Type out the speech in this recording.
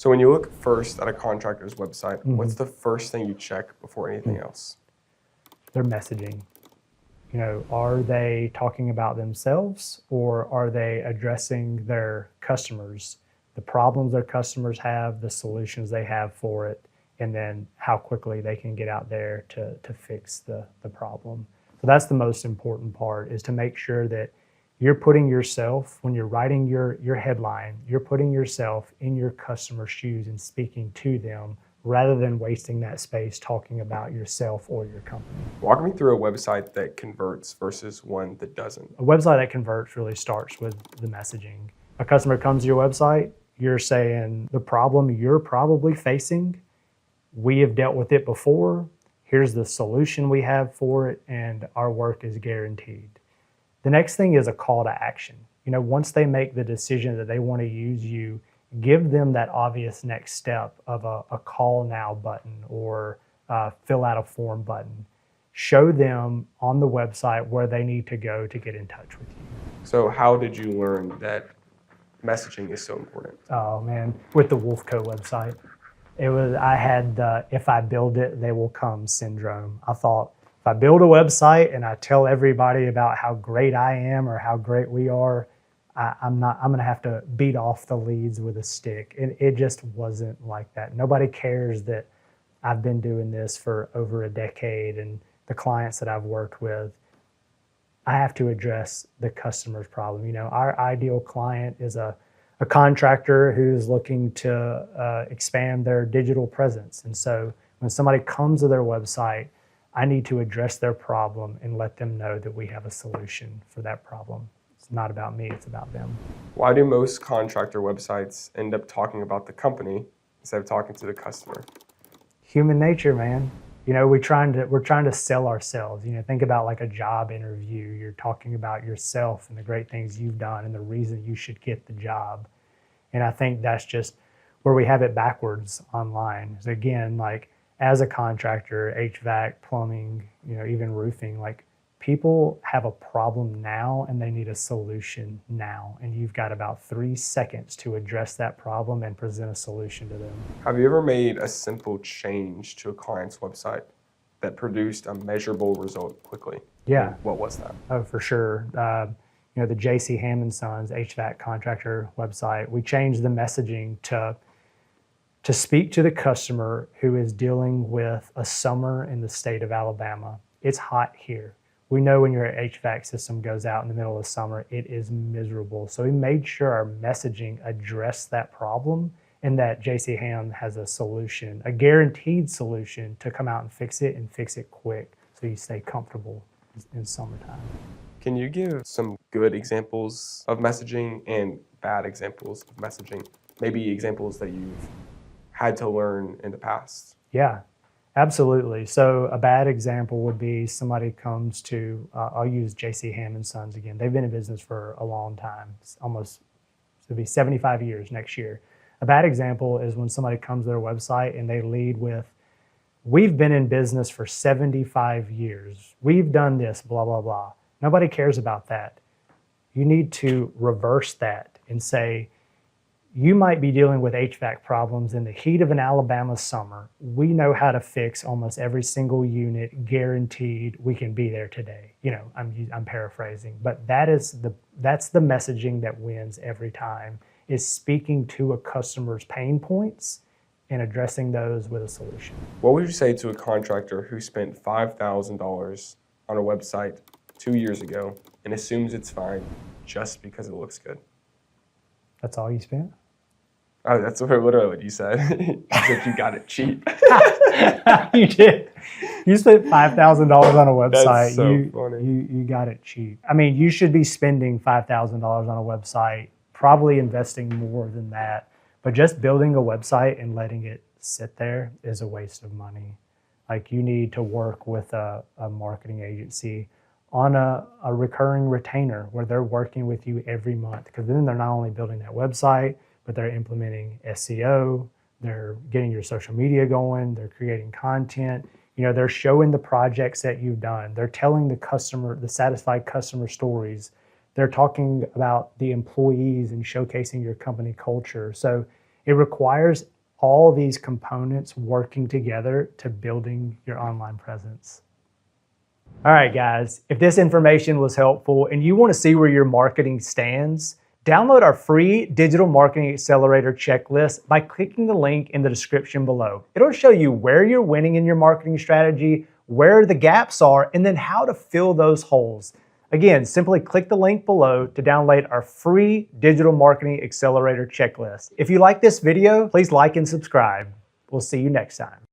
So when you look first at a contractor's website, what's the first thing you check before anything else? Their messaging. You know, are they talking about themselves, or are they addressing their customers, the problems their customers have, the solutions they have for it, and then how quickly they can get out there to fix the problem. So that's the most important part, is to make sure that you're putting yourself, when you're writing your headline, you're putting yourself in your customer's shoes and speaking to them, rather than wasting that space talking about yourself or your company. Walk me through a website that converts versus one that doesn't. A website that converts really starts with the messaging. A customer comes to your website, you're saying the problem you're probably facing, we have dealt with it before, here's the solution we have for it, and our work is guaranteed. The next thing is a call to action. You know, once they make the decision that they want to use you, give them that obvious next step of a call now button or fill out a form button. Show them on the website where they need to go to get in touch with you. So how did you learn that messaging is so important? Oh man, with the WolfeCo website. I had the if I build it, they will come syndrome. I thought, if I build a website and I tell everybody about how great I am or how great we are, I'm going to have to beat off the leads with a stick. And it just wasn't like that. Nobody cares that I've been doing this for over a decade, and the clients that I've worked with, I have to address the customer's problem. You know, our ideal client is a contractor who's looking to expand their digital presence. And so when somebody comes to their website, I need to address their problem and let them know that we have a solution for that problem. It's not about me, it's about them. Why do most contractor websites end up talking about the company instead of talking to the customer? Human nature, man. You know, we're trying to sell ourselves. You know, think about like a job interview. You're talking about yourself and the great things you've done and the reason you should get the job. And I think that's just where we have it backwards online. So again, like as a contractor, HVAC, plumbing, you know, even roofing, like people have a problem now and they need a solution now. And you've got about 3 seconds to address that problem and present a solution to them. Have you ever made a simple change to a client's website that produced a measurable result quickly? Yeah. And what was that? Oh, for sure. You know, the J.C. Hammond Sons HVAC contractor website, we changed the messaging to speak to the customer who is dealing with a summer in the state of Alabama. It's hot here. We know when your HVAC system goes out in the middle of summer, it is miserable. So we made sure our messaging addressed that problem and that J.C. Hammond has a solution, a guaranteed solution to come out and fix it quick so you stay comfortable in summertime. Can you give some good examples of messaging and bad examples of messaging? Maybe examples that you've had to learn in the past? Yeah, absolutely. So a bad example would be somebody comes to, I'll use J.C. Hammond Sons again. They've been in business for a long time, it'll be 75 years next year. A bad example is when somebody comes to their website and they lead with, we've been in business for 75 years. We've done this, blah, blah, blah. Nobody cares about that. You need to reverse that and say, you might be dealing with HVAC problems in the heat of an Alabama summer. We know how to fix almost every single unit, guaranteed. We can be there today. You know, I'm paraphrasing, but that's the messaging that wins every time, is speaking to a customer's pain points and addressing those with a solution. What would you say to a contractor who spent $5,000 on a website 2 years ago and assumes it's fine just because it looks good? That's all you spent? Oh, that's literally what you said. You said you got it cheap. You did. You spent $5,000 on a website. That's so funny. You got it cheap. I mean, you should be spending $5,000 on a website, probably investing more than that. But just building a website and letting it sit there is a waste of money. Like, you need to work with a marketing agency on a recurring retainer where they're working with you every month, because then they're not only building that website, but they're implementing SEO, they're getting your social media going, they're creating content, you know, they're showing the projects that you've done, they're telling the satisfied customer stories, they're talking about the employees and showcasing your company culture. So it requires all these components working together to building your online presence. All right, guys, if this information was helpful and you want to see where your marketing stands, download our free Digital Marketing Accelerator checklist by clicking the link in the description below. It'll show you where you're winning in your marketing strategy, where the gaps are, and then how to fill those holes. Again, simply click the link below to download our free Digital Marketing Accelerator checklist. If you like this video, please like and subscribe. We'll see you next time.